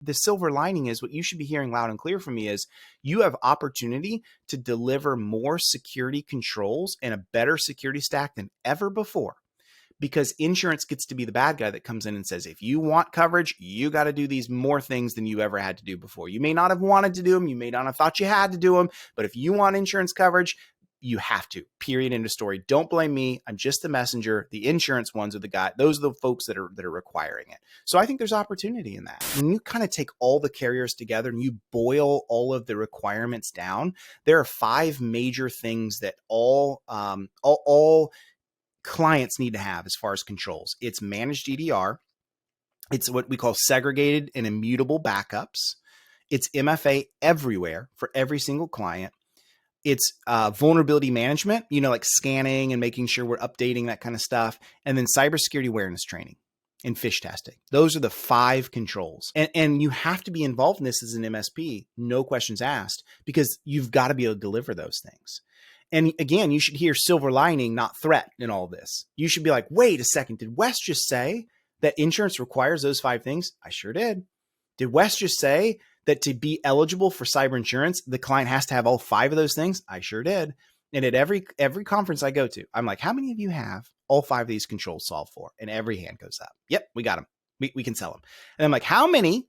The silver lining is what you should be hearing loud and clear from me is you have opportunity to deliver more security controls and a better security stack than ever before, because insurance gets to be the bad guy that comes in and says, if you want coverage, you got to do these more things than you ever had to do before. You may not have wanted to do them. You may not have thought you had to do them, but if you want insurance coverage, you have to, period, end of story. Don't blame me. I'm just the messenger. The insurance ones are the guy. Those are the folks that are requiring it. So I think there's opportunity in that. When you kind of take all the carriers together and you boil all of the requirements down, there are 5 major things that all clients need to have as far as controls. It's managed EDR. It's what we call segregated and immutable backups. It's MFA everywhere for every single client. It's vulnerability management, like scanning and making sure we're updating that kind of stuff. And then cybersecurity awareness training and phish testing. Those are the 5 controls. And you have to be involved in this as an MSP, no questions asked, because you've got to be able to deliver those things. And again, you should hear silver lining, not threat in all this. You should be like, wait a second, did Wes just say that insurance requires those 5 things? I sure did. Did Wes just say that to be eligible for cyber insurance, the client has to have all 5 of those things? I sure did. And at every conference I go to, I'm like, how many of you have all 5 of these controls solved for? And every hand goes up. Yep, we got them. We can sell them. And I'm like, how many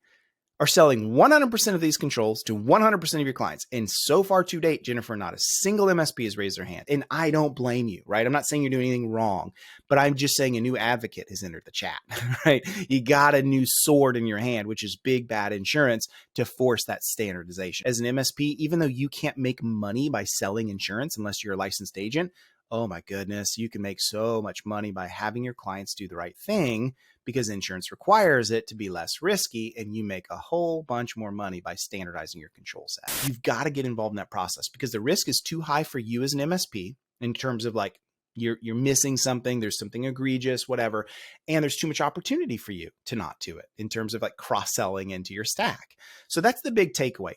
are selling 100% of these controls to 100% of your clients? And so far to date, Jennifer, not a single MSP has raised their hand. And I don't blame you, right? I'm not saying you're doing anything wrong, but I'm just saying a new advocate has entered the chat, right? You got a new sword in your hand, which is big, bad insurance, to force that standardization. As an MSP, even though you can't make money by selling insurance unless you're a licensed agent, oh my goodness, you can make so much money by having your clients do the right thing, because insurance requires it to be less risky, and you make a whole bunch more money by standardizing your control set. You've got to get involved in that process, because the risk is too high for you as an MSP in terms of like you're missing something, there's something egregious, whatever, and there's too much opportunity for you to not do it in terms of like cross-selling into your stack. So that's the big takeaway.